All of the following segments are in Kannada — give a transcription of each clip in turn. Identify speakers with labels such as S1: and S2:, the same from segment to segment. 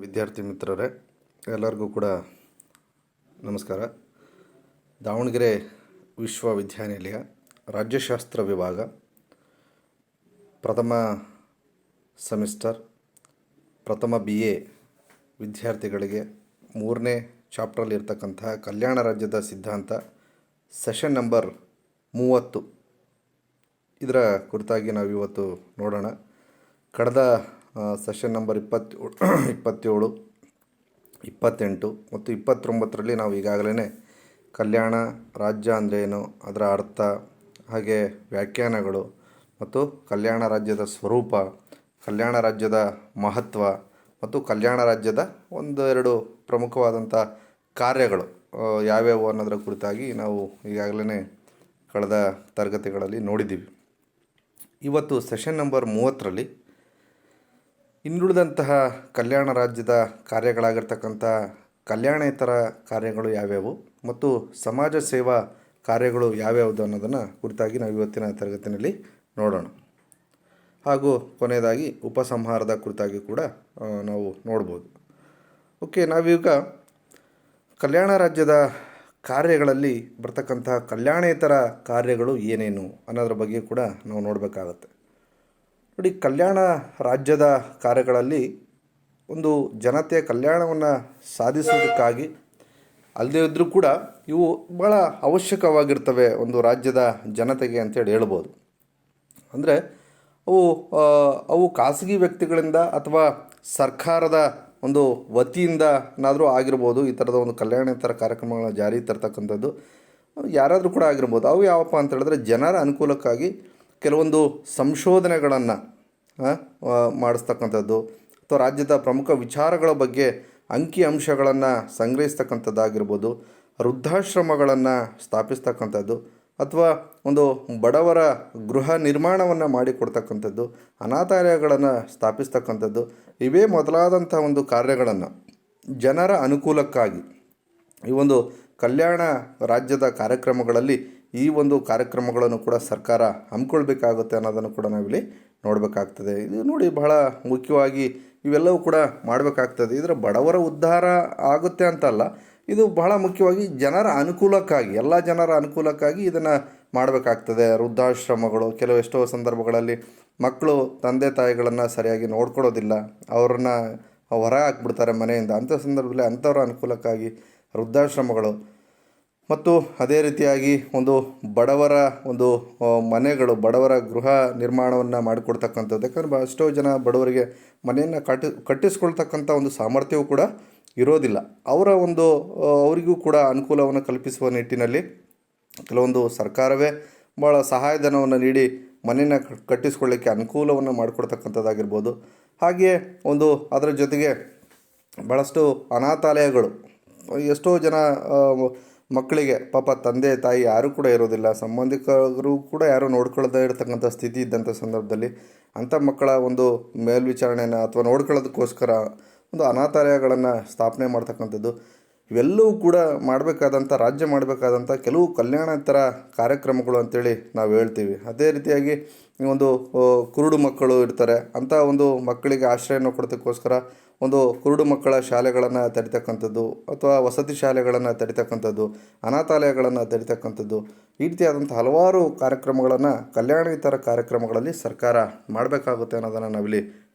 S1: ವಿದ್ಯಾರ್ಥಿ ಮಿತ್ರರೇ, ಎಲ್ಲರಿಗೂ ಕೂಡ ನಮಸ್ಕಾರ. ದಾವಣಗೆರೆ ವಿಶ್ವವಿದ್ಯಾನಿಲಯ ರಾಜ್ಯಶಾಸ್ತ್ರ ವಿಭಾಗ ಪ್ರಥಮ ಸೆಮಿಸ್ಟರ್ ಪ್ರಥಮ BA ವಿದ್ಯಾರ್ಥಿಗಳಿಗೆ 3ನೇ ಚಾಪ್ಟ್ರಲ್ಲಿ ಇರ್ತಕ್ಕಂತಹ ಕಲ್ಯಾಣ ರಾಜ್ಯದ ಸಿದ್ಧಾಂತ ಸೆಷನ್ ನಂಬರ್ 30 ಇದರ ಕುರಿತಾಗಿ ನಾವು ಇವತ್ತು ನೋಡೋಣ. ಕಳೆದ ಸೆಷನ್ ನಂಬರ್ 27, 28 ಮತ್ತು 29ರಲ್ಲಿ ನಾವು ಈಗಾಗಲೇ ಕಲ್ಯಾಣ ರಾಜ್ಯ ಅಂದ್ರೇನು, ಅದರ ಅರ್ಥ, ಹಾಗೆ ವ್ಯಾಖ್ಯಾನಗಳು ಮತ್ತು ಕಲ್ಯಾಣ ರಾಜ್ಯದ ಸ್ವರೂಪ, ಕಲ್ಯಾಣ ರಾಜ್ಯದ ಮಹತ್ವ ಮತ್ತು ಕಲ್ಯಾಣ ರಾಜ್ಯದ ಒಂದೆರಡು ಪ್ರಮುಖವಾದಂಥ ಕಾರ್ಯಗಳು ಯಾವ್ಯಾವು ಅನ್ನೋದರ ಕುರಿತಾಗಿ ನಾವು ಈಗಾಗಲೇ ಕಳೆದ ತರಗತಿಗಳಲ್ಲಿ ನೋಡಿದ್ದೀವಿ. ಇವತ್ತು ಸೆಷನ್ ನಂಬರ್ 30ರಲ್ಲಿ ಇನ್ನುಳಿದಂತಹ ಕಲ್ಯಾಣ ರಾಜ್ಯದ ಕಾರ್ಯಗಳಾಗಿರ್ತಕ್ಕಂಥ ಕಲ್ಯಾಣೇತರ ಕಾರ್ಯಗಳು ಯಾವ್ಯಾವು ಮತ್ತು ಸಮಾಜ ಸೇವಾ ಕಾರ್ಯಗಳು ಯಾವ್ಯಾವುದು ಅನ್ನೋದನ್ನು ಕುರಿತಾಗಿ ನಾವು ಇವತ್ತಿನ ತರಗತಿಯಲ್ಲಿ ನೋಡೋಣ. ಹಾಗೂ ಕೊನೆಯದಾಗಿ ಉಪಸಂಹಾರದ ಕುರಿತಾಗಿ ಕೂಡ ನಾವು ನೋಡ್ಬೋದು. ಓಕೆ, ನಾವೀಗ ಕಲ್ಯಾಣ ರಾಜ್ಯದ ಕಾರ್ಯಗಳಲ್ಲಿ ಬರ್ತಕ್ಕಂತಹ ಕಲ್ಯಾಣೇತರ ಕಾರ್ಯಗಳು ಏನೇನು ಅನ್ನೋದ್ರ ಬಗ್ಗೆ ಕೂಡ ನಾವು ನೋಡಬೇಕಾಗತ್ತೆ. ನೋಡಿ, ಕಲ್ಯಾಣ ರಾಜ್ಯದ ಕಾರ್ಯಗಳಲ್ಲಿ ಒಂದು ಜನತೆಯ ಕಲ್ಯಾಣವನ್ನು ಸಾಧಿಸೋದಕ್ಕಾಗಿ ಅಲ್ಲದೇ ಇದ್ದರೂ ಕೂಡ ಇವು ಭಾಳ ಅವಶ್ಯಕವಾಗಿರ್ತವೆ ಒಂದು ರಾಜ್ಯದ ಜನತೆಗೆ ಅಂತೇಳಿ ಹೇಳ್ಬೋದು. ಅಂದರೆ ಅವು ಖಾಸಗಿ ವ್ಯಕ್ತಿಗಳಿಂದ ಅಥವಾ ಸರ್ಕಾರದ ಒಂದು ವತಿಯಿಂದನಾದರೂ ಆಗಿರ್ಬೋದು. ಈ ಥರದ ಒಂದು ಕಲ್ಯಾಣೇತರ ಕಾರ್ಯಕ್ರಮಗಳನ್ನ ಜಾರಿ ತರ್ತಕ್ಕಂಥದ್ದು ಯಾರಾದರೂ ಕೂಡ ಆಗಿರ್ಬೋದು. ಅವು ಯಾವಪ್ಪ ಅಂತ ಹೇಳಿದ್ರೆ ಜನರ ಅನುಕೂಲಕ್ಕಾಗಿ ಕೆಲವೊಂದು ಸಂಶೋಧನೆಗಳನ್ನು ಮಾಡಿಸ್ತಕ್ಕಂಥದ್ದು ಅಥವಾ ರಾಜ್ಯದ ಪ್ರಮುಖ ವಿಚಾರಗಳ ಬಗ್ಗೆ ಅಂಕಿ ಅಂಶಗಳನ್ನು ಸಂಗ್ರಹಿಸ್ತಕ್ಕಂಥದ್ದಾಗಿರ್ಬೋದು, ವೃದ್ಧಾಶ್ರಮಗಳನ್ನು ಸ್ಥಾಪಿಸ್ತಕ್ಕಂಥದ್ದು ಅಥವಾ ಒಂದು ಬಡವರ ಗೃಹ ನಿರ್ಮಾಣವನ್ನು ಮಾಡಿಕೊಡ್ತಕ್ಕಂಥದ್ದು, ಅನಾಥಾಲಯಗಳನ್ನು ಸ್ಥಾಪಿಸ್ತಕ್ಕಂಥದ್ದು, ಇವೇ ಮೊದಲಾದಂಥ ಒಂದು ಕಾರ್ಯಗಳನ್ನು ಜನರ ಅನುಕೂಲಕ್ಕಾಗಿ ಈ ಒಂದು ಕಲ್ಯಾಣ ರಾಜ್ಯದ ಕಾರ್ಯಕ್ರಮಗಳಲ್ಲಿ ಈ ಒಂದು ಕಾರ್ಯಕ್ರಮಗಳನ್ನು ಕೂಡ ಸರ್ಕಾರ ಹಮ್ಮಿಕೊಳ್ಬೇಕಾಗುತ್ತೆ ಅನ್ನೋದನ್ನು ಕೂಡ ನಾವಿಲ್ಲಿ ನೋಡಬೇಕಾಗ್ತದೆ. ಇದು ನೋಡಿ, ಬಹಳ ಮುಖ್ಯವಾಗಿ ಇವೆಲ್ಲವೂ ಕೂಡ ಮಾಡಬೇಕಾಗ್ತದೆ. ಇದರ ಬಡವರ ಉದ್ಧಾರ ಆಗುತ್ತೆ ಅಂತಲ್ಲ, ಇದು ಬಹಳ ಮುಖ್ಯವಾಗಿ ಜನರ ಅನುಕೂಲಕ್ಕಾಗಿ, ಎಲ್ಲ ಜನರ ಅನುಕೂಲಕ್ಕಾಗಿ ಇದನ್ನು ಮಾಡಬೇಕಾಗ್ತದೆ. ವೃದ್ಧಾಶ್ರಮಗಳು ಎಷ್ಟೋ ಸಂದರ್ಭಗಳಲ್ಲಿ ಮಕ್ಕಳು ತಂದೆ ತಾಯಿಗಳನ್ನು ಸರಿಯಾಗಿ ನೋಡ್ಕೊಳ್ಳೋದಿಲ್ಲ, ಅವರನ್ನು ಹೊರ ಹಾಕ್ಬಿಡ್ತಾರೆ ಮನೆಯಿಂದ. ಅಂಥ ಸಂದರ್ಭದಲ್ಲಿ ಅಂಥವರ ಅನುಕೂಲಕ್ಕಾಗಿ ವೃದ್ಧಾಶ್ರಮಗಳು ಮತ್ತು ಅದೇ ರೀತಿಯಾಗಿ ಒಂದು ಬಡವರ ಒಂದು ಮನೆಗಳು, ಬಡವರ ಗೃಹ ನಿರ್ಮಾಣವನ್ನು ಮಾಡಿಕೊಡ್ತಕ್ಕಂಥದ್ದು. ಯಾಕಂದರೆ ಎಷ್ಟೋ ಜನ ಬಡವರಿಗೆ ಮನೆಯನ್ನು ಕಟ್ಟಿಸ್ಕೊಳ್ತಕ್ಕಂಥ ಒಂದು ಸಾಮರ್ಥ್ಯವೂ ಕೂಡ ಇರೋದಿಲ್ಲ. ಅವರಿಗೂ ಕೂಡ ಅನುಕೂಲವನ್ನು ಕಲ್ಪಿಸುವ ನಿಟ್ಟಿನಲ್ಲಿ ಕೆಲವೊಂದು ಸರ್ಕಾರವೇ ಭಾಳ ಸಹಾಯಧನವನ್ನು ನೀಡಿ ಮನೆಯನ್ನು ಕಟ್ಟಿಸ್ಕೊಳ್ಳಿಕ್ಕೆ ಅನುಕೂಲವನ್ನು ಮಾಡಿಕೊಡ್ತಕ್ಕಂಥದ್ದಾಗಿರ್ಬೋದು. ಹಾಗೆಯೇ ಅದರ ಜೊತೆಗೆ ಭಾಳಷ್ಟು ಅನಾಥಾಲಯಗಳು, ಎಷ್ಟೋ ಜನ ಮಕ್ಕಳಿಗೆ ಪಾಪ ತಂದೆ ತಾಯಿ ಯಾರೂ ಕೂಡ ಇರೋದಿಲ್ಲ, ಸಂಬಂಧಿಕರು ಕೂಡ ಯಾರೂ ನೋಡ್ಕೊಳ್ಳದೇ ಇರತಕ್ಕಂಥ ಸ್ಥಿತಿ ಇದ್ದಂಥ ಸಂದರ್ಭದಲ್ಲಿ ಅಂಥ ಮಕ್ಕಳ ಒಂದು ಮೇಲ್ವಿಚಾರಣೆಯನ್ನು ಅಥವಾ ನೋಡ್ಕೊಳ್ಳೋದಕ್ಕೋಸ್ಕರ ಒಂದು ಅನಾಥಾಲಯಗಳನ್ನು ಸ್ಥಾಪನೆ ಮಾಡ್ತಕ್ಕಂಥದ್ದು, ಇವೆಲ್ಲವೂ ಕೂಡ ರಾಜ್ಯ ಮಾಡಬೇಕಾದಂಥ ಕೆಲವು ಕಲ್ಯಾಣೇತರ ಕಾರ್ಯಕ್ರಮಗಳು ಅಂತೇಳಿ ನಾವು ಹೇಳ್ತೀವಿ. ಅದೇ ರೀತಿಯಾಗಿ ಒಂದು ಕುರುಡು ಮಕ್ಕಳು ಇರ್ತಾರೆ, ಅಂಥ ಒಂದು ಮಕ್ಕಳಿಗೆ ಆಶ್ರಯವನ್ನು ಕೊಡೋದಕ್ಕೋಸ್ಕರ ಒಂದು ಕುರುಡು ಮಕ್ಕಳ ಶಾಲೆಗಳನ್ನು ತೆರಿತಕ್ಕಂಥದ್ದು ಅಥವಾ ವಸತಿ ಶಾಲೆಗಳನ್ನು ತೆರಿತಕ್ಕಂಥದ್ದು, ಅನಾಥಾಲಯಗಳನ್ನು ತೆರಿತಕ್ಕಂಥದ್ದು, ಈ ರೀತಿಯಾದಂಥ ಹಲವಾರು ಕಾರ್ಯಕ್ರಮಗಳನ್ನು ಕಲ್ಯಾಣೇತರ ಕಾರ್ಯಕ್ರಮಗಳಲ್ಲಿ ಸರ್ಕಾರ ಮಾಡಬೇಕಾಗುತ್ತೆ ಅನ್ನೋದನ್ನು ನಾವಿಲ್ಲಿ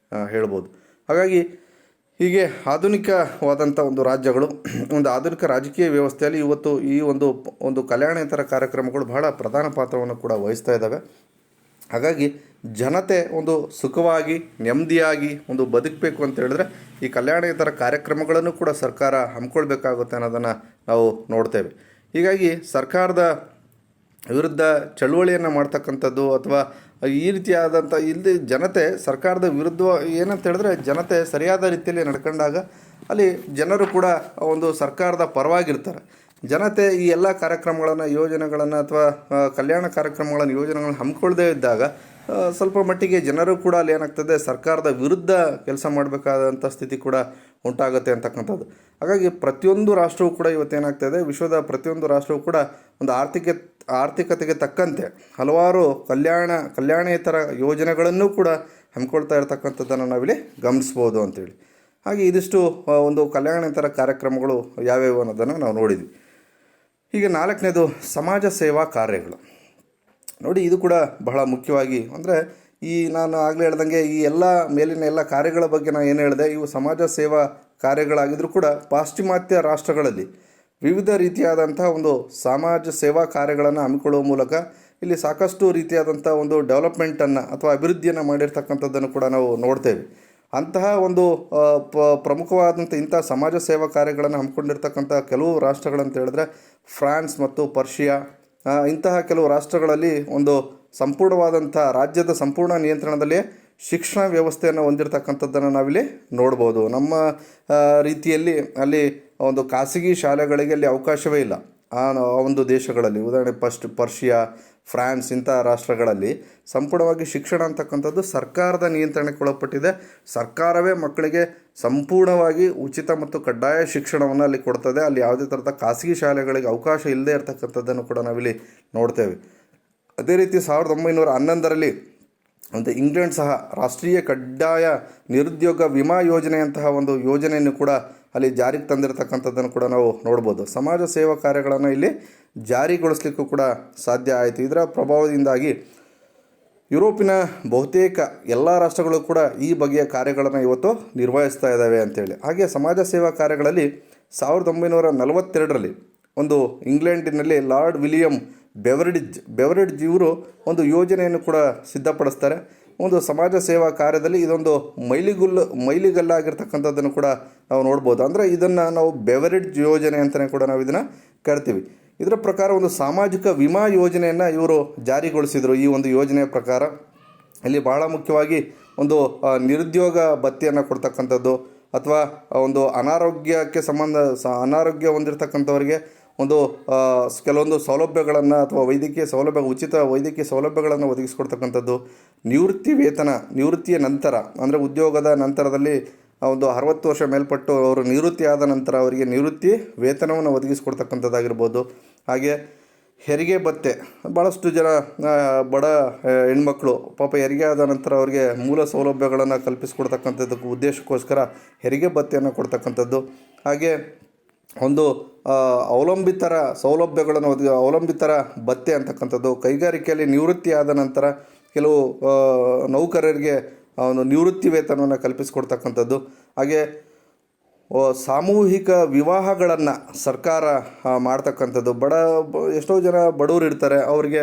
S1: ಹೇಳ್ಬೋದು. ಹಾಗಾಗಿ ಹೀಗೆ ಆಧುನಿಕವಾದಂಥ ಒಂದು ರಾಜ್ಯಗಳು, ಒಂದು ಆಧುನಿಕ ರಾಜಕೀಯ ವ್ಯವಸ್ಥೆಯಲ್ಲಿ ಇವತ್ತು ಈ ಒಂದು ಕಲ್ಯಾಣೇತರ ಕಾರ್ಯಕ್ರಮಗಳು ಬಹಳ ಪ್ರಧಾನ ಪಾತ್ರವನ್ನು ಕೂಡ ವಹಿಸ್ತಾ ಇದ್ದಾವೆ. ಹಾಗಾಗಿ ಜನತೆ ಒಂದು ಸುಖವಾಗಿ ನೆಮ್ಮದಿಯಾಗಿ ಒಂದು ಬದುಕಬೇಕು ಅಂತ ಹೇಳಿದ್ರೆ ಈ ಕಲ್ಯಾಣೇತರ ಕಾರ್ಯಕ್ರಮಗಳನ್ನು ಕೂಡ ಸರ್ಕಾರ ಹಮ್ಮಿಕೊಳ್ಬೇಕಾಗುತ್ತೆ ಅನ್ನೋದನ್ನು ನಾವು ನೋಡ್ತೇವೆ. ಹೀಗಾಗಿ ಸರ್ಕಾರದ ವಿರುದ್ಧ ಚಳುವಳಿಯನ್ನು ಮಾಡ್ತಕ್ಕಂಥದ್ದು ಅಥವಾ ಈ ರೀತಿಯಾದಂಥ ಜನತೆ ಸರ್ಕಾರದ ವಿರುದ್ಧ ಏನಂತ ಹೇಳಿದ್ರೆ ಜನತೆ ಸರಿಯಾದ ರೀತಿಯಲ್ಲಿ ನಡ್ಕೊಂಡಾಗ ಅಲ್ಲಿ ಜನರು ಕೂಡ ಒಂದು ಸರ್ಕಾರದ ಪರವಾಗಿರ್ತಾರೆ. ಜನತೆ ಈ ಎಲ್ಲ ಕಾರ್ಯಕ್ರಮಗಳನ್ನು, ಯೋಜನೆಗಳನ್ನು ಅಥವಾ ಕಲ್ಯಾಣ ಕಾರ್ಯಕ್ರಮಗಳನ್ನು, ಯೋಜನೆಗಳನ್ನು ಹಮ್ಮಿಕೊಳ್ಳದೇ ಇದ್ದಾಗ ಸ್ವಲ್ಪ ಮಟ್ಟಿಗೆ ಜನರು ಕೂಡ ಅಲ್ಲಿ ಏನಾಗ್ತದೆ, ಸರ್ಕಾರದ ವಿರುದ್ಧ ಕೆಲಸ ಮಾಡಬೇಕಾದಂಥ ಸ್ಥಿತಿ ಕೂಡ ಉಂಟಾಗುತ್ತೆ ಅಂತಕ್ಕಂಥದ್ದು. ಹಾಗಾಗಿ ಪ್ರತಿಯೊಂದು ರಾಷ್ಟ್ರವೂ ಕೂಡ ಇವತ್ತೇನಾಗ್ತದೆ, ವಿಶ್ವದ ಪ್ರತಿಯೊಂದು ರಾಷ್ಟ್ರವೂ ಕೂಡ ಒಂದು ಆರ್ಥಿಕತೆಗೆ ತಕ್ಕಂತೆ ಹಲವಾರು ಕಲ್ಯಾಣೇತರ ಯೋಜನೆಗಳನ್ನು ಕೂಡ ಹಮ್ಮಿಕೊಳ್ತಾ ಇರ್ತಕ್ಕಂಥದ್ದನ್ನು ನಾವಿಲ್ಲಿ ಗಮನಿಸ್ಬೋದು ಅಂತೇಳಿ. ಹಾಗೆ ಇದಿಷ್ಟು ಒಂದು ಕಲ್ಯಾಣೇತರ ಕಾರ್ಯಕ್ರಮಗಳು ಯಾವ್ಯಾವು ಅನ್ನೋದನ್ನು ನಾವು ನೋಡಿದ್ವಿ. ಈಗ ನಾಲ್ಕನೇದು ಸಮಾಜ ಸೇವಾ ಕಾರ್ಯಗಳು. ನೋಡಿ, ಇದು ಕೂಡ ಬಹಳ ಮುಖ್ಯವಾಗಿ, ಅಂದರೆ ನಾನು ಆಗಲೇ ಹೇಳ್ದಂಗೆ ಈ ಎಲ್ಲ ಮೇಲಿನ ಎಲ್ಲ ಕಾರ್ಯಗಳ ಬಗ್ಗೆ ನಾನು ಏನು ಹೇಳಿದೆ, ಇವು ಸಮಾಜ ಸೇವಾ ಕಾರ್ಯಗಳಾಗಿದ್ದರೂ ಕೂಡ ಪಾಶ್ಚಿಮಾತ್ಯ ರಾಷ್ಟ್ರಗಳಲ್ಲಿ ವಿವಿಧ ರೀತಿಯಾದಂಥ ಒಂದು ಸಮಾಜ ಸೇವಾ ಕಾರ್ಯಗಳನ್ನು ಹಮ್ಮಿಕೊಳ್ಳುವ ಮೂಲಕ ಇಲ್ಲಿ ಸಾಕಷ್ಟು ರೀತಿಯಾದಂಥ ಒಂದು ಡೆವಲಪ್ಮೆಂಟನ್ನು ಅಥವಾ ಅಭಿವೃದ್ಧಿಯನ್ನು ಮಾಡಿರ್ತಕ್ಕಂಥದ್ದನ್ನು ಕೂಡ ನಾವು ನೋಡ್ತೇವೆ. ಅಂತಹ ಒಂದು ಪ್ರಮುಖವಾದಂಥ ಇಂಥ ಸಮಾಜ ಸೇವಾ ಕಾರ್ಯಗಳನ್ನು ಹಮ್ಮಿಕೊಂಡಿರ್ತಕ್ಕಂಥ ಕೆಲವು ರಾಷ್ಟ್ರಗಳಂತ ಹೇಳಿದ್ರೆ ಫ್ರಾನ್ಸ್ ಮತ್ತು ಪರ್ಷಿಯಾ, ಇಂತಹ ಕೆಲವು ರಾಷ್ಟ್ರಗಳಲ್ಲಿ ಒಂದು ಸಂಪೂರ್ಣವಾದಂಥ ರಾಜ್ಯದ ಸಂಪೂರ್ಣ ನಿಯಂತ್ರಣದಲ್ಲಿ ಶಿಕ್ಷಣ ವ್ಯವಸ್ಥೆಯನ್ನು ಹೊಂದಿರತಕ್ಕಂಥದ್ದನ್ನು ನಾವಿಲ್ಲಿ ನೋಡ್ಬೋದು. ನಮ್ಮ ರೀತಿಯಲ್ಲಿ ಅಲ್ಲಿ ಒಂದು ಖಾಸಗಿ ಶಾಲೆಗಳಿಗೆ ಅಲ್ಲಿ ಅವಕಾಶವೇ ಇಲ್ಲ. ಆ ಒಂದು ದೇಶಗಳಲ್ಲಿ, ಉದಾಹರಣೆ ಪರ್ಷಿಯಾ, ಫ್ರಾನ್ಸ್ ಇಂಥ ರಾಷ್ಟ್ರಗಳಲ್ಲಿ ಸಂಪೂರ್ಣವಾಗಿ ಶಿಕ್ಷಣ ಅಂತಕ್ಕಂಥದ್ದು ಸರ್ಕಾರದ ನಿಯಂತ್ರಣಕ್ಕೆ ಒಳಪಟ್ಟಿದೆ. ಸರ್ಕಾರವೇ ಮಕ್ಕಳಿಗೆ ಸಂಪೂರ್ಣವಾಗಿ ಉಚಿತ ಮತ್ತು ಕಡ್ಡಾಯ ಶಿಕ್ಷಣವನ್ನು ಅಲ್ಲಿ ಕೊಡ್ತದೆ. ಅಲ್ಲಿ ಯಾವುದೇ ಥರದ ಖಾಸಗಿ ಶಾಲೆಗಳಿಗೆ ಅವಕಾಶ ಇಲ್ಲದೆ ಇರತಕ್ಕಂಥದ್ದನ್ನು ಕೂಡ ನಾವಿಲ್ಲಿ ನೋಡ್ತೇವೆ. ಅದೇ ರೀತಿ 1911ರಲ್ಲಿ ಒಂದು ಇಂಗ್ಲೆಂಡ್ ಸಹ ರಾಷ್ಟ್ರೀಯ ಕಡ್ಡಾಯ ನಿರುದ್ಯೋಗ ವಿಮಾ ಯೋಜನೆಯಂತಹ ಒಂದು ಯೋಜನೆಯನ್ನು ಕೂಡ ಅಲ್ಲಿ ಜಾರಿಗೆ ತಂದಿರತಕ್ಕಂಥದ್ದನ್ನು ಕೂಡ ನಾವು ನೋಡ್ಬೋದು. ಸಮಾಜ ಸೇವಾ ಕಾರ್ಯಗಳನ್ನು ಇಲ್ಲಿ ಜಾರಿಗೊಳಿಸಲಿಕ್ಕೂ ಕೂಡ ಸಾಧ್ಯ ಆಯಿತು. ಇದರ ಪ್ರಭಾವದಿಂದಾಗಿ ಯುರೋಪಿನ ಬಹುತೇಕ ಎಲ್ಲ ರಾಷ್ಟ್ರಗಳು ಕೂಡ ಈ ಬಗೆಯ ಕಾರ್ಯಗಳನ್ನು ಇವತ್ತು ನಿರ್ವಹಿಸ್ತಾ ಇದ್ದಾವೆ ಅಂತೇಳಿ. ಹಾಗೆ ಸಮಾಜ ಸೇವಾ ಕಾರ್ಯಗಳಲ್ಲಿ 1942ರಲ್ಲಿ ಒಂದು ಇಂಗ್ಲೆಂಡಿನಲ್ಲಿ ಲಾರ್ಡ್ ವಿಲಿಯಂ ಬೆವರಿಡ್ಜ್ ಇವರು ಒಂದು ಯೋಜನೆಯನ್ನು ಕೂಡ ಸಿದ್ಧಪಡಿಸ್ತಾರೆ. ಒಂದು ಸಮಾಜ ಸೇವಾ ಕಾರ್ಯದಲ್ಲಿ ಇದೊಂದು ಮೈಲಿಗಲ್ಲಾಗಿರ್ತಕ್ಕಂಥದ್ದನ್ನು ಕೂಡ ನಾವು ನೋಡ್ಬೋದು. ಅಂದರೆ ಇದನ್ನು ನಾವು ಬೆವರಿಡ್ಜ್ ಯೋಜನೆ ಅಂತಲೇ ಕೂಡ ನಾವು ಇದನ್ನು ಕರಿತೀವಿ. ಇದರ ಪ್ರಕಾರ ಒಂದು ಸಾಮಾಜಿಕ ವಿಮಾ ಯೋಜನೆಯನ್ನು ಇವರು ಜಾರಿಗೊಳಿಸಿದರು. ಈ ಒಂದು ಯೋಜನೆಯ ಪ್ರಕಾರ ಇಲ್ಲಿ ಬಹಳ ಮುಖ್ಯವಾಗಿ ಒಂದು ನಿರುದ್ಯೋಗ ಭತ್ಯೆಯನ್ನು ಕೊಡ್ತಕ್ಕಂಥದ್ದು, ಅಥವಾ ಒಂದು ಅನಾರೋಗ್ಯ ಹೊಂದಿರತಕ್ಕಂಥವರಿಗೆ ಒಂದು ಕೆಲವೊಂದು ಸೌಲಭ್ಯಗಳನ್ನು ಅಥವಾ ಉಚಿತ ವೈದ್ಯಕೀಯ ಸೌಲಭ್ಯಗಳನ್ನು ಒದಗಿಸಿಕೊಡ್ತಕ್ಕಂಥದ್ದು, ನಿವೃತ್ತಿಯ ನಂತರ, ಅಂದರೆ ಉದ್ಯೋಗದ ನಂತರದಲ್ಲಿ ಒಂದು 60 ವರ್ಷ ಮೇಲ್ಪಟ್ಟು ಅವರು ನಿವೃತ್ತಿ ಆದ ನಂತರ ಅವರಿಗೆ ನಿವೃತ್ತಿ ವೇತನವನ್ನು ಒದಗಿಸಿಕೊಡ್ತಕ್ಕಂಥದ್ದಾಗಿರ್ಬೋದು. ಹಾಗೆ ಹೆರಿಗೆ ಭತ್ಯೆ, ಭಾಳಷ್ಟು ಜನ ಬಡ ಹೆಣ್ಮಕ್ಳು ಪಾಪ ಹೆರಿಗೆ ಆದ ನಂತರ ಅವರಿಗೆ ಮೂಲ ಸೌಲಭ್ಯಗಳನ್ನು ಕಲ್ಪಿಸಿಕೊಡ್ತಕ್ಕಂಥದ್ದಕ್ಕೆ ಉದ್ದೇಶಕ್ಕೋಸ್ಕರ ಹೆರಿಗೆ ಭತ್ಯೆಯನ್ನು ಕೊಡ್ತಕ್ಕಂಥದ್ದು. ಹಾಗೆ ಒಂದು ಅವಲಂಬಿತರ ಸೌಲಭ್ಯಗಳನ್ನು ಅವಲಂಬಿತರ ಭತ್ಯೆ ಅಂತಕ್ಕಂಥದ್ದು, ಕೈಗಾರಿಕೆಯಲ್ಲಿ ನಿವೃತ್ತಿ ಆದ ನಂತರ ಕೆಲವು ನೌಕರರಿಗೆ ಒಂದು ನಿವೃತ್ತಿ ವೇತನವನ್ನು ಕಲ್ಪಿಸಿಕೊಡ್ತಕ್ಕಂಥದ್ದು. ಹಾಗೆ ಸಾಮೂಹಿಕ ವಿವಾಹಗಳನ್ನು ಸರ್ಕಾರ ಮಾಡ್ತಕ್ಕಂಥದ್ದು. ಎಷ್ಟೋ ಜನ ಬಡವರು ಇರ್ತಾರೆ, ಅವರಿಗೆ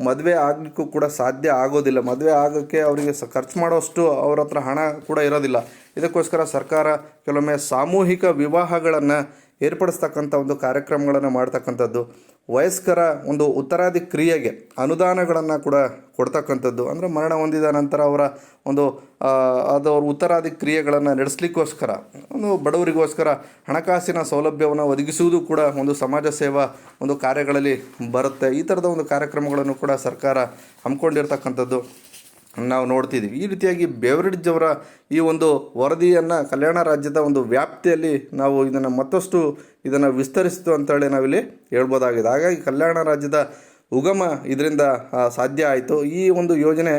S1: ಮದುವೆ ಆಗಲಿಕ್ಕೂ ಕೂಡ ಸಾಧ್ಯ ಆಗೋದಿಲ್ಲ. ಮದುವೆ ಆಗೋಕ್ಕೆ ಅವರಿಗೆ ಖರ್ಚು ಮಾಡೋಷ್ಟು ಅವ್ರ ಹತ್ರ ಹಣ ಕೂಡ ಇರೋದಿಲ್ಲ. ಇದಕ್ಕೋಸ್ಕರ ಸರ್ಕಾರ ಕೆಲವೊಮ್ಮೆ ಸಾಮೂಹಿಕ ವಿವಾಹಗಳನ್ನು ಏರ್ಪಡಿಸ್ತಕ್ಕಂಥ ಒಂದು ಕಾರ್ಯಕ್ರಮಗಳನ್ನು ಮಾಡ್ತಕ್ಕಂಥದ್ದು. ವಯಸ್ಕರ ಒಂದು ಉತ್ತರಾದಿ ಕ್ರಿಯೆಗೆ ಅನುದಾನಗಳನ್ನು ಕೂಡ ಕೊಡ್ತಕ್ಕಂಥದ್ದು. ಅಂದರೆ ಮರಣ ಹೊಂದಿದ ನಂತರ ಅವರ ಉತ್ತರಾದಿ ಕ್ರಿಯೆಗಳನ್ನು ನಡೆಸಲಿಕ್ಕೋಸ್ಕರ ಒಂದು ಬಡವರಿಗೋಸ್ಕರ ಹಣಕಾಸಿನ ಸೌಲಭ್ಯವನ್ನು ಒದಗಿಸುವುದು ಕೂಡ ಒಂದು ಸಮಾಜ ಸೇವಾ ಒಂದು ಕಾರ್ಯಗಳಲ್ಲಿ ಬರುತ್ತೆ. ಈ ಥರದ ಒಂದು ಕಾರ್ಯಕ್ರಮಗಳನ್ನು ಕೂಡ ಸರ್ಕಾರ ಹಮ್ಮಿಕೊಂಡಿರ್ತಕ್ಕಂಥದ್ದು ನಾವು ನೋಡ್ತಿದ್ದೀವಿ. ಈ ರೀತಿಯಾಗಿ ಬೆವರಿಡ್ಜ್ ಅವರ ಈ ಒಂದು ವರದಿಯನ್ನು ಕಲ್ಯಾಣ ರಾಜ್ಯದ ಒಂದು ವ್ಯಾಪ್ತಿಯಲ್ಲಿ ನಾವು ಮತ್ತಷ್ಟು ಇದನ್ನು ವಿಸ್ತರಿಸಿತು ಅಂತೇಳಿ ನಾವಿಲ್ಲಿ ಹೇಳ್ಬೋದಾಗಿದೆ. ಹಾಗಾಗಿ ಕಲ್ಯಾಣ ರಾಜ್ಯದ ಉಗಮ ಇದರಿಂದ ಸಾಧ್ಯ ಆಯಿತು. ಈ ಒಂದು ಯೋಜನೆ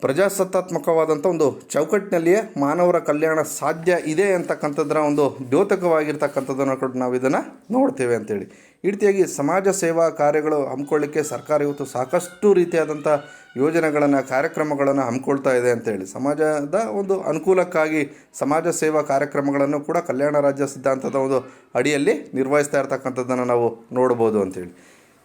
S1: ಪ್ರಜಾಸತ್ತಾತ್ಮಕವಾದಂಥ ಒಂದು ಚೌಕಟ್ಟಿನಲ್ಲಿಯೇ ಮಾನವರ ಕಲ್ಯಾಣ ಸಾಧ್ಯ ಇದೆ ಅಂತಕ್ಕಂಥದ್ರ ಒಂದು ದ್ಯೋತಕವಾಗಿರ್ತಕ್ಕಂಥದ್ದನ್ನು ಕೂಡ ನಾವು ಇದನ್ನು ನೋಡ್ತೇವೆ ಅಂತೇಳಿ. ಈ ರೀತಿಯಾಗಿ ಸಮಾಜ ಸೇವಾ ಕಾರ್ಯಗಳು ಹಮ್ಮಿಕೊಳ್ಳಿಕ್ಕೆ ಸರ್ಕಾರ ಇವತ್ತು ಸಾಕಷ್ಟು ರೀತಿಯಾದಂಥ ಯೋಜನೆಗಳನ್ನು, ಕಾರ್ಯಕ್ರಮಗಳನ್ನು ಹಮ್ಮಿಕೊಳ್ತಾ ಇದೆ ಅಂತೇಳಿ. ಸಮಾಜದ ಒಂದು ಅನುಕೂಲಕ್ಕಾಗಿ ಸಮಾಜ ಸೇವಾ ಕಾರ್ಯಕ್ರಮಗಳನ್ನು ಕೂಡ ಕಲ್ಯಾಣ ರಾಜ್ಯ ಸಿದ್ಧಾಂತದ ಒಂದು ಅಡಿಯಲ್ಲಿ ನಿರ್ವಹಿಸ್ತಾ ಇರ್ತಕ್ಕಂಥದ್ದನ್ನು ನಾವು ನೋಡ್ಬೋದು ಅಂತೇಳಿ.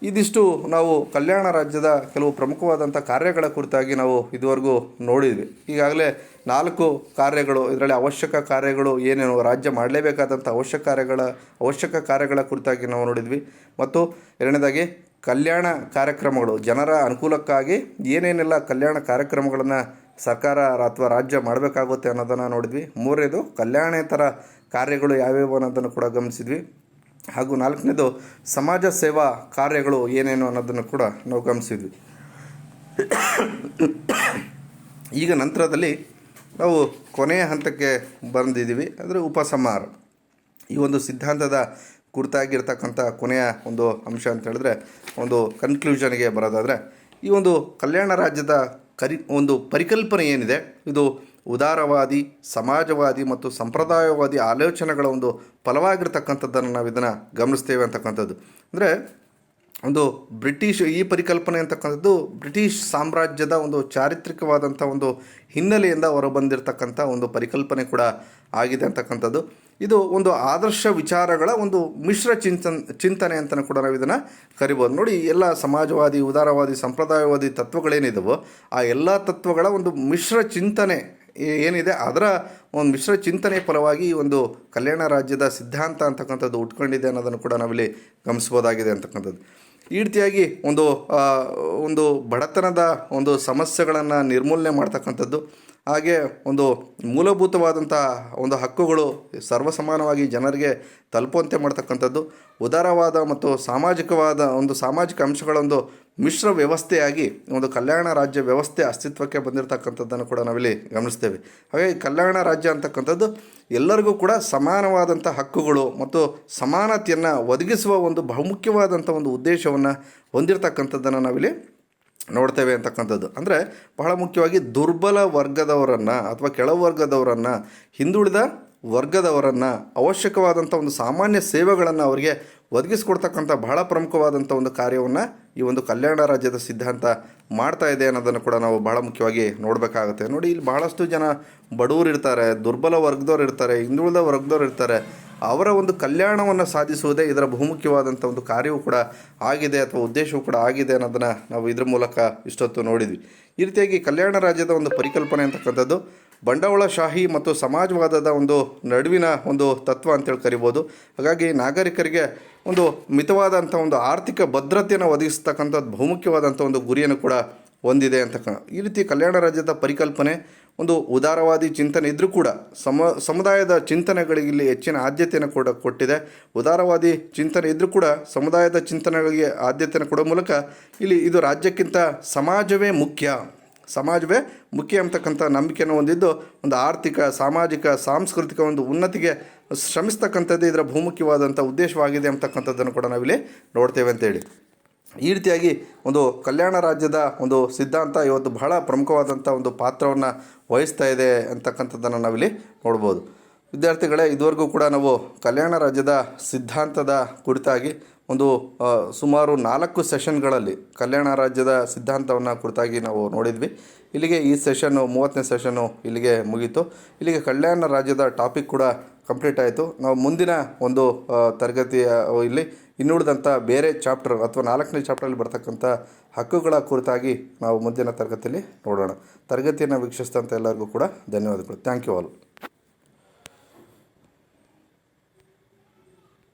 S1: ಇದಿಷ್ಟು ನಾವು ಕಲ್ಯಾಣ ರಾಜ್ಯದ ಕೆಲವು ಪ್ರಮುಖವಾದಂಥ ಕಾರ್ಯಗಳ ಕುರಿತಾಗಿ ನಾವು ಇದುವರೆಗೂ ನೋಡಿದ್ವಿ. ಈಗಾಗಲೇ 4 ಕಾರ್ಯಗಳು, ಇದರಲ್ಲಿ ಅವಶ್ಯಕ ಕಾರ್ಯಗಳು ಏನೇನು, ರಾಜ್ಯ ಮಾಡಲೇಬೇಕಾದಂಥ ಅವಶ್ಯಕ ಕಾರ್ಯಗಳ ಕುರಿತಾಗಿ ನಾವು ನೋಡಿದ್ವಿ. ಮತ್ತು ಎರಡನೇದಾಗಿ ಕಲ್ಯಾಣ ಕಾರ್ಯಕ್ರಮಗಳು, ಜನರ ಅನುಕೂಲಕ್ಕಾಗಿ ಏನೇನೆಲ್ಲ ಕಲ್ಯಾಣ ಕಾರ್ಯಕ್ರಮಗಳನ್ನು ಸರ್ಕಾರ ಅಥವಾ ರಾಜ್ಯ ಮಾಡಬೇಕಾಗುತ್ತೆ ಅನ್ನೋದನ್ನು ನೋಡಿದ್ವಿ. ಮೂರನೇದು ಕಲ್ಯಾಣೇತರ ಕಾರ್ಯಗಳು ಯಾವ್ಯಾವು ಅನ್ನೋದನ್ನು ಕೂಡ ಗಮನಿಸಿದ್ವಿ. ಹಾಗೂ 4ನೇದು ಸಮಾಜ ಸೇವಾ ಕಾರ್ಯಗಳು ಏನೇನು ಅನ್ನೋದನ್ನು ಕೂಡ ನಾವು ಗಮನಿಸಿದ್ವಿ. ಈಗ ನಂತರದಲ್ಲಿ ನಾವು ಕೊನೆಯ ಹಂತಕ್ಕೆ ಬಂದಿದ್ದೀವಿ, ಅಂದರೆ ಉಪಸಂಹಾರ. ಈ ಒಂದು ಸಿದ್ಧಾಂತದ ಕುರಿತಾಗಿರ್ತಕ್ಕಂಥ ಕೊನೆಯ ಒಂದು ಅಂಶ ಅಂತ ಹೇಳಿದ್ರೆ, ಒಂದು ಕನ್ಕ್ಲೂಷನ್ಗೆ ಬರೋದಾದರೆ, ಈ ಒಂದು ಕಲ್ಯಾಣ ರಾಜ್ಯದ ಒಂದು ಪರಿಕಲ್ಪನೆ ಏನಿದೆ, ಇದು ಉದಾರವಾದಿ, ಸಮಾಜವಾದಿ ಮತ್ತು ಸಂಪ್ರದಾಯವಾದಿ ಆಲೋಚನೆಗಳ ಒಂದು ಫಲವಾಗಿರ್ತಕ್ಕಂಥದ್ದನ್ನು ನಾವು ಇದನ್ನು ಗಮನಿಸ್ತೇವೆ ಅಂತಕ್ಕಂಥದ್ದು. ಅಂದರೆ ಒಂದು ಬ್ರಿಟಿಷ್ ಈ ಪರಿಕಲ್ಪನೆ ಅಂತಕ್ಕಂಥದ್ದು ಬ್ರಿಟಿಷ್ ಸಾಮ್ರಾಜ್ಯದ ಒಂದು ಚಾರಿತ್ರಿಕವಾದಂಥ ಒಂದು ಹಿನ್ನೆಲೆಯಿಂದ ಹೊರಬಂದಿರತಕ್ಕಂಥ ಒಂದು ಪರಿಕಲ್ಪನೆ ಕೂಡ ಆಗಿದೆ ಅಂತಕ್ಕಂಥದ್ದು. ಇದು ಒಂದು ಆದರ್ಶ ವಿಚಾರಗಳ ಒಂದು ಮಿಶ್ರ ಚಿಂತನೆ ಅಂತಲೂ ಕೂಡ ನಾವು ಇದನ್ನು ಕರಿಬೋದು. ನೋಡಿ, ಎಲ್ಲ ಸಮಾಜವಾದಿ, ಉದಾರವಾದಿ, ಸಂಪ್ರದಾಯವಾದಿ ತತ್ವಗಳೇನಿದವೋ ಆ ಎಲ್ಲ ತತ್ವಗಳ ಒಂದು ಮಿಶ್ರ ಚಿಂತನೆ ಏನಿದೆ, ಅದರ ಒಂದು ಮಿಶ್ರ ಚಿಂತನೆ ಫಲವಾಗಿ ಈ ಒಂದು ಕಲ್ಯಾಣ ರಾಜ್ಯದ ಸಿದ್ಧಾಂತ ಅಂತಕ್ಕಂಥದ್ದು ಉಟ್ಕೊಂಡಿದೆ ಅನ್ನೋದನ್ನು ಕೂಡ ನಾವಿಲ್ಲಿ ಗಮನಿಸ್ಬೋದಾಗಿದೆ ಅಂತಕ್ಕಂಥದ್ದು. ಈ ರೀತಿಯಾಗಿ ಒಂದು ಬಡತನದ ಒಂದು ಸಮಸ್ಯೆಗಳನ್ನು ನಿರ್ಮೂಲನೆ ಮಾಡ್ತಕ್ಕಂಥದ್ದು, ಹಾಗೆ ಒಂದು ಮೂಲಭೂತವಾದಂಥ ಒಂದು ಹಕ್ಕುಗಳು ಸರ್ವಸಮಾನವಾಗಿ ಜನರಿಗೆ ತಲುಪುವಂತೆ ಮಾಡ್ತಕ್ಕಂಥದ್ದು, ಉದಾರವಾದ ಮತ್ತು ಸಾಮಾಜಿಕ ಅಂಶಗಳ ಒಂದು ಮಿಶ್ರ ವ್ಯವಸ್ಥೆಯಾಗಿ ಒಂದು ಕಲ್ಯಾಣ ರಾಜ್ಯ ವ್ಯವಸ್ಥೆ ಅಸ್ತಿತ್ವಕ್ಕೆ ಬಂದಿರತಕ್ಕಂಥದ್ದನ್ನು ಕೂಡ ನಾವಿಲ್ಲಿ ಗಮನಿಸ್ತೇವೆ. ಹಾಗಾಗಿ ಕಲ್ಯಾಣ ರಾಜ್ಯ ಅಂತಕ್ಕಂಥದ್ದು ಎಲ್ಲರಿಗೂ ಕೂಡ ಸಮಾನವಾದಂಥ ಹಕ್ಕುಗಳು ಮತ್ತು ಸಮಾನತೆಯನ್ನು ಒದಗಿಸುವ ಒಂದು ಬಹುಮುಖ್ಯವಾದಂಥ ಒಂದು ಉದ್ದೇಶವನ್ನು ಹೊಂದಿರತಕ್ಕಂಥದ್ದನ್ನು ನಾವಿಲ್ಲಿ ನೋಡ್ತೇವೆ ಅಂತಕ್ಕಂಥದ್ದು. ಅಂದರೆ ಬಹಳ ಮುಖ್ಯವಾಗಿ ದುರ್ಬಲ ವರ್ಗದವರನ್ನು ಅಥವಾ ಕೆಳವರ್ಗದವರನ್ನು, ಹಿಂದುಳಿದ ವರ್ಗದವರನ್ನು ಅವಶ್ಯಕವಾದಂಥ ಒಂದು ಸಾಮಾನ್ಯ ಸೇವೆಗಳನ್ನು ಅವರಿಗೆ ಒದಗಿಸ್ಕೊಡ್ತಕ್ಕಂಥ ಬಹಳ ಪ್ರಮುಖವಾದಂಥ ಒಂದು ಕಾರ್ಯವನ್ನು ಈ ಒಂದು ಕಲ್ಯಾಣ ರಾಜ್ಯದ ಸಿದ್ಧಾಂತ ಮಾಡ್ತಾ ಇದೆ ಅನ್ನೋದನ್ನು ಕೂಡ ನಾವು ಬಹಳ ಮುಖ್ಯವಾಗಿ ನೋಡಬೇಕಾಗುತ್ತೆ. ನೋಡಿ, ಇಲ್ಲಿ ಬಹಳಷ್ಟು ಜನ ಬಡವರು ಇರ್ತಾರೆ, ದುರ್ಬಲ ವರ್ಗದವ್ರು ಇರ್ತಾರೆ, ಹಿಂದುಳಿದ ವರ್ಗದವ್ರು ಇರ್ತಾರೆ. ಅವರ ಒಂದು ಕಲ್ಯಾಣವನ್ನು ಸಾಧಿಸುವುದೇ ಇದರ ಬಹುಮುಖ್ಯವಾದಂಥ ಒಂದು ಕಾರ್ಯವೂ ಕೂಡ ಆಗಿದೆ ಅಥವಾ ಉದ್ದೇಶವೂ ಕೂಡ ಆಗಿದೆ ಅನ್ನೋದನ್ನು ನಾವು ಇದ್ರ ಮೂಲಕ ಇಷ್ಟೊತ್ತು ನೋಡಿದ್ವಿ. ಈ ರೀತಿಯಾಗಿ ಕಲ್ಯಾಣ ರಾಜ್ಯದ ಒಂದು ಪರಿಕಲ್ಪನೆ ಅಂತಕ್ಕಂಥದ್ದು ಬಂಡವಾಳಶಾಹಿ ಮತ್ತು ಸಮಾಜವಾದದ ಒಂದು ನಡುವಿನ ಒಂದು ತತ್ವ ಅಂತೇಳಿ ಕರಿಬೋದು. ಹಾಗಾಗಿ ನಾಗರಿಕರಿಗೆ ಒಂದು ಮಿತವಾದಂಥ ಒಂದು ಆರ್ಥಿಕ ಭದ್ರತೆಯನ್ನು ಒದಗಿಸ್ತಕ್ಕಂಥದ್ದು ಬಹುಮುಖ್ಯವಾದಂಥ ಒಂದು ಗುರಿಯನ್ನು ಕೂಡ ಹೊಂದಿದೆ ಈ ರೀತಿ ಕಲ್ಯಾಣ ರಾಜ್ಯದ ಪರಿಕಲ್ಪನೆ ಒಂದು ಉದಾರವಾದಿ ಚಿಂತನೆ ಇದ್ದರೂ ಕೂಡ ಸಮುದಾಯದ ಚಿಂತನೆಗಳಿಗೆ ಇಲ್ಲಿ ಹೆಚ್ಚಿನ ಆದ್ಯತೆಯನ್ನು ಕೂಡ ಕೊಟ್ಟಿದೆ. ಉದಾರವಾದಿ ಚಿಂತನೆ ಇದ್ದರೂ ಕೂಡ ಸಮುದಾಯದ ಚಿಂತನೆಗಳಿಗೆ ಆದ್ಯತೆಯನ್ನು ಕೊಡೋ ಮೂಲಕ ಇಲ್ಲಿ ಇದು ರಾಜ್ಯಕ್ಕಿಂತ ಸಮಾಜವೇ ಮುಖ್ಯ ಅಂತಕ್ಕಂಥ ನಂಬಿಕೆಯನ್ನು ಹೊಂದಿದ್ದು ಒಂದು ಆರ್ಥಿಕ, ಸಾಮಾಜಿಕ, ಸಾಂಸ್ಕೃತಿಕ ಒಂದು ಉನ್ನತಿಗೆ ಶ್ರಮಿಸ್ತಕ್ಕಂಥದ್ದು ಇದರ ಬಹುಮುಖ್ಯವಾದಂಥ ಉದ್ದೇಶವಾಗಿದೆ ಅಂತಕ್ಕಂಥದ್ದನ್ನು ಕೂಡ ನಾವಿಲ್ಲಿ ನೋಡ್ತೇವೆ ಅಂತೇಳಿ. ಈ ರೀತಿಯಾಗಿ ಒಂದು ಕಲ್ಯಾಣ ರಾಜ್ಯದ ಒಂದು ಸಿದ್ಧಾಂತ ಇವತ್ತು ಬಹಳ ಪ್ರಮುಖವಾದಂಥ ಒಂದು ಪಾತ್ರವನ್ನು ವಹಿಸ್ತಾ ಇದೆ ಅಂತಕ್ಕಂಥದ್ದನ್ನು ನಾವಿಲ್ಲಿ ನೋಡ್ಬೋದು. ವಿದ್ಯಾರ್ಥಿಗಳೇ, ಇದುವರೆಗೂ ಕೂಡ ನಾವು ಕಲ್ಯಾಣ ರಾಜ್ಯದ ಸಿದ್ಧಾಂತದ ಕುರಿತಾಗಿ ಒಂದು ಸುಮಾರು 4 ಸೆಷನ್ಗಳಲ್ಲಿ ಕಲ್ಯಾಣ ರಾಜ್ಯದ ಸಿದ್ಧಾಂತವನ್ನು ಕುರಿತಾಗಿ ನಾವು ನೋಡಿದ್ವಿ. ಇಲ್ಲಿಗೆ ಈ 30ನೇ ಸೆಷನ್ನು ಇಲ್ಲಿಗೆ ಮುಗೀತು. ಇಲ್ಲಿಗೆ ಕಲ್ಯಾಣ ರಾಜ್ಯದ ಟಾಪಿಕ್ ಕೂಡ ಕಂಪ್ಲೀಟ್ ಆಯಿತು. ನಾವು ಮುಂದಿನ ಒಂದು ತರಗತಿಯ ಇಲ್ಲಿ ಇನ್ನುಳಿದಂಥ ಬೇರೆ ಚಾಪ್ಟರ್ ಅಥವಾ 4ನೇ ಚಾಪ್ಟರಲ್ಲಿ ಬರ್ತಕ್ಕಂಥ ಹಕ್ಕುಗಳ ಕುರಿತಾಗಿ ನಾವು ಮುಂದಿನ ತರಗತಿಯಲ್ಲಿ ನೋಡೋಣ. ತರಗತಿಯನ್ನು ವೀಕ್ಷಿಸಿದಂಥ ಎಲ್ಲರಿಗೂ ಕೂಡ ಧನ್ಯವಾದಗಳು. Thank you all.